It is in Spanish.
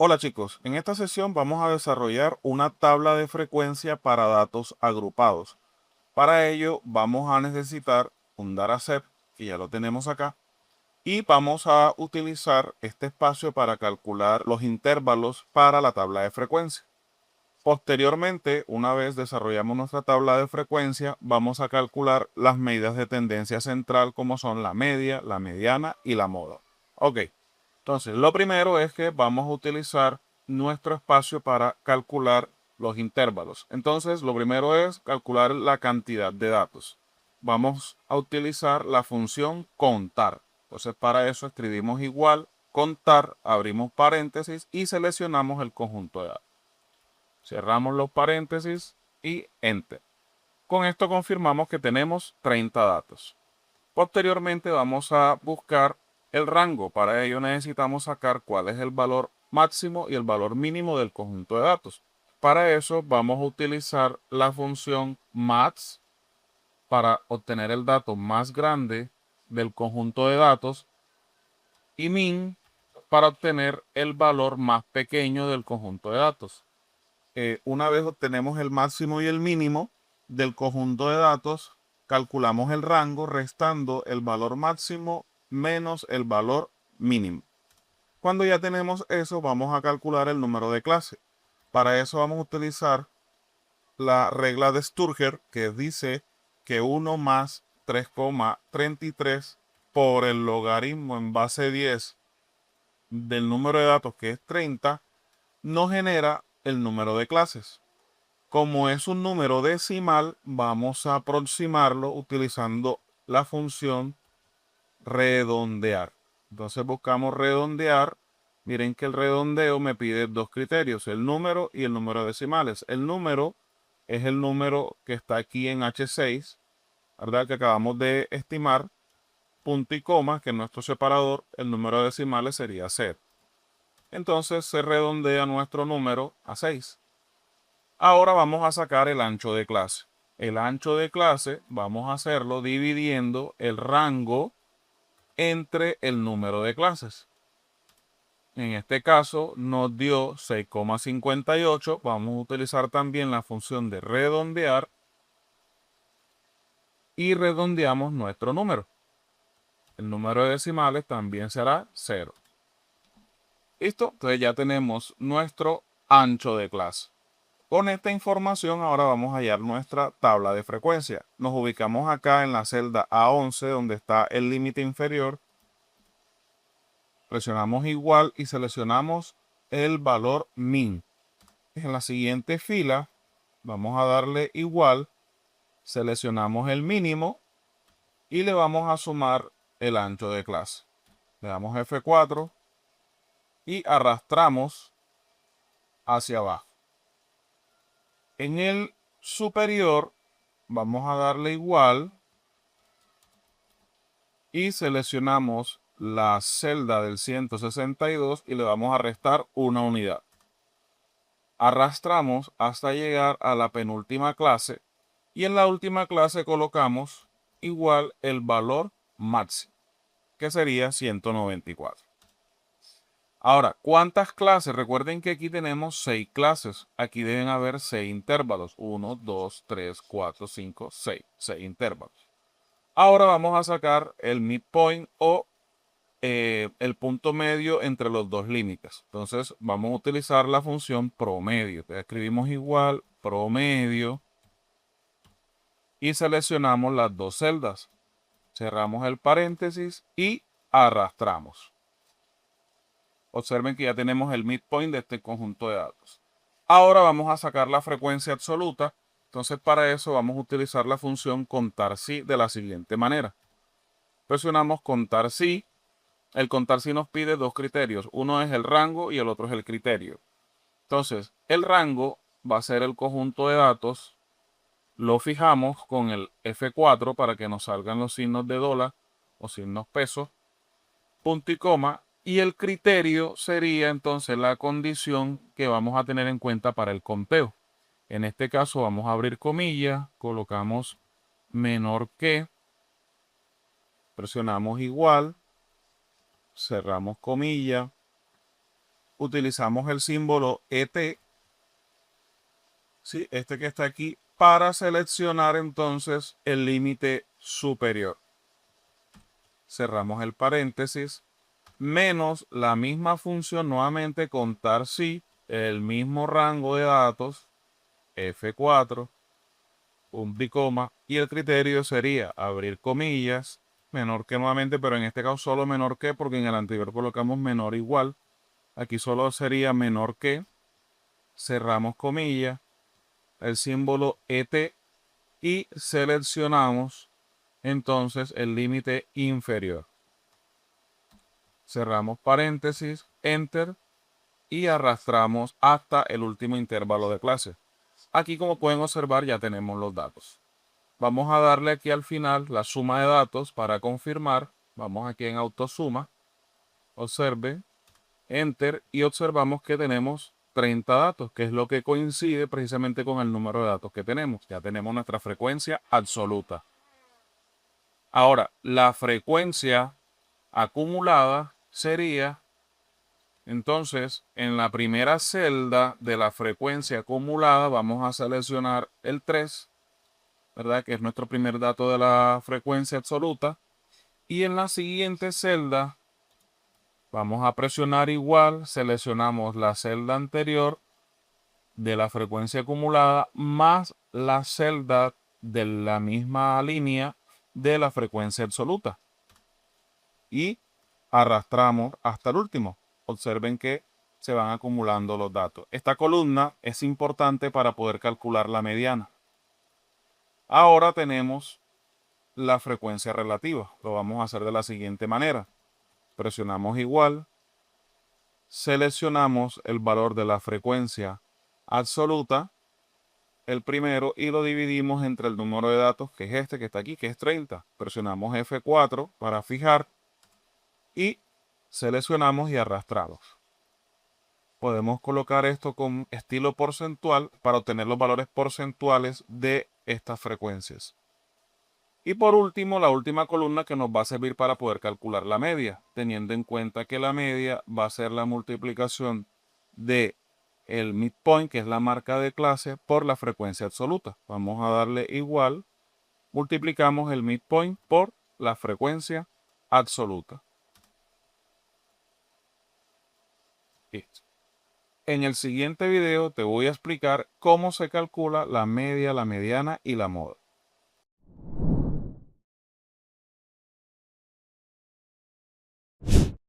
Hola chicos, en esta sesión vamos a desarrollar una tabla de frecuencia para datos agrupados. Para ello vamos a necesitar un dataset, que ya lo tenemos acá, y vamos a utilizar este espacio para calcular los intervalos para la tabla de frecuencia. Posteriormente, una vez desarrollamos nuestra tabla de frecuencia, vamos a calcular las medidas de tendencia central como son la media, la mediana y la moda. Ok. Entonces, lo primero es que vamos a utilizar nuestro espacio para calcular los intervalos. Entonces, lo primero es calcular la cantidad de datos. Vamos a utilizar la función contar. Entonces, para eso escribimos igual contar, abrimos paréntesis y seleccionamos el conjunto de datos. Cerramos los paréntesis y enter. Con esto confirmamos que tenemos 30 datos. Posteriormente vamos a buscar el rango. Para ello necesitamos sacar cuál es el valor máximo y el valor mínimo del conjunto de datos. Para eso vamos a utilizar la función max para obtener el dato más grande del conjunto de datos y min para obtener el valor más pequeño del conjunto de datos. Una vez obtenemos el máximo y el mínimo del conjunto de datos, calculamos el rango restando el valor máximo menos el valor mínimo. Cuando ya tenemos eso, vamos a calcular el número de clase. Para eso vamos a utilizar la regla de Sturger, que dice que 1 más 3,33 por el logaritmo en base 10 del número de datos, que es 30, nos genera el número de clases. Como es un número decimal, vamos a aproximarlo utilizando la función redondear. Entonces buscamos redondear. Miren que el redondeo me pide dos criterios, el número y el número de decimales. El número es el número que está aquí en H6, ¿verdad? Que acabamos de estimar, punto y coma, que en nuestro separador el número de decimales sería 0. Entonces se redondea nuestro número a 6. Ahora vamos a sacar el ancho de clase. El ancho de clase vamos a hacerlo dividiendo el rango entre el número de clases. En este caso nos dio 6,58. Vamos a utilizar también la función de redondear y redondeamos nuestro número. El número de decimales también será 0. ¿Listo? Entonces ya tenemos nuestro ancho de clase. Con esta información ahora vamos a hallar nuestra tabla de frecuencia. Nos ubicamos acá en la celda A11 donde está el límite inferior. Presionamos igual y seleccionamos el valor min. En la siguiente fila vamos a darle igual, seleccionamos el mínimo y le vamos a sumar el ancho de clase. Le damos F4 y arrastramos hacia abajo. En el superior vamos a darle igual y seleccionamos la celda del 162 y le vamos a restar una unidad. Arrastramos hasta llegar a la penúltima clase y en la última clase colocamos igual el valor máximo, que sería 194. Ahora, ¿cuántas clases? Recuerden que aquí tenemos 6 clases. Aquí deben haber 6 intervalos. 1, 2, 3, 4, 5, 6. 6 intervalos. Ahora vamos a sacar el midpoint o el punto medio entre los dos límites. Entonces vamos a utilizar la función promedio. Entonces, escribimos igual promedio y seleccionamos las dos celdas. Cerramos el paréntesis y arrastramos. Observen que ya tenemos el midpoint de este conjunto de datos. Ahora vamos a sacar la frecuencia absoluta. Entonces para eso vamos a utilizar la función contar si de la siguiente manera. Presionamos contar si. El contar si nos pide dos criterios. Uno es el rango y el otro es el criterio. Entonces, el rango va a ser el conjunto de datos. Lo fijamos con el F4 para que nos salgan los signos de dólar o signos pesos, punto y coma. Y el criterio sería entonces la condición que vamos a tener en cuenta para el conteo. En este caso vamos a abrir comillas, colocamos menor que, presionamos igual, cerramos comilla, utilizamos el símbolo ET, ¿sí? Este que está aquí, para seleccionar entonces el límite superior. Cerramos el paréntesis, menos la misma función, nuevamente contar si el mismo rango de datos, F4, punto y coma, y el criterio sería abrir comillas, menor que nuevamente, pero en este caso solo menor que, porque en el anterior colocamos menor igual. Aquí solo sería menor que, cerramos comillas, el símbolo ET y seleccionamos entonces el límite inferior. Cerramos paréntesis, enter y arrastramos hasta el último intervalo de clase. Aquí, como pueden observar, ya tenemos los datos. Vamos a darle aquí al final la suma de datos para confirmar. Vamos aquí en autosuma, observe, enter y observamos que tenemos 30 datos, que es lo que coincide precisamente con el número de datos que tenemos. Ya tenemos nuestra frecuencia absoluta. Ahora, la frecuencia acumulada sería, entonces, en la primera celda de la frecuencia acumulada vamos a seleccionar el 3, ¿verdad? Que es nuestro primer dato de la frecuencia absoluta. Y en la siguiente celda vamos a presionar igual, seleccionamos la celda anterior de la frecuencia acumulada más la celda de la misma línea de la frecuencia absoluta. Y arrastramos hasta el último. Observen que se van acumulando los datos. Esta columna es importante para poder calcular la mediana. Ahora tenemos la frecuencia relativa. Lo vamos a hacer de la siguiente manera. Presionamos igual, seleccionamos el valor de la frecuencia absoluta, el primero, y lo dividimos entre el número de datos, que es este que está aquí, que es 30. Presionamos F4 para fijar y seleccionamos y arrastramos. Podemos colocar esto con estilo porcentual para obtener los valores porcentuales de estas frecuencias. Y por último, la última columna que nos va a servir para poder calcular la media, teniendo en cuenta que la media va a ser la multiplicación de el midpoint, que es la marca de clase, por la frecuencia absoluta. Vamos a darle igual, multiplicamos el midpoint por la frecuencia absoluta. Listo. En el siguiente video te voy a explicar cómo se calcula la media, la mediana y la moda.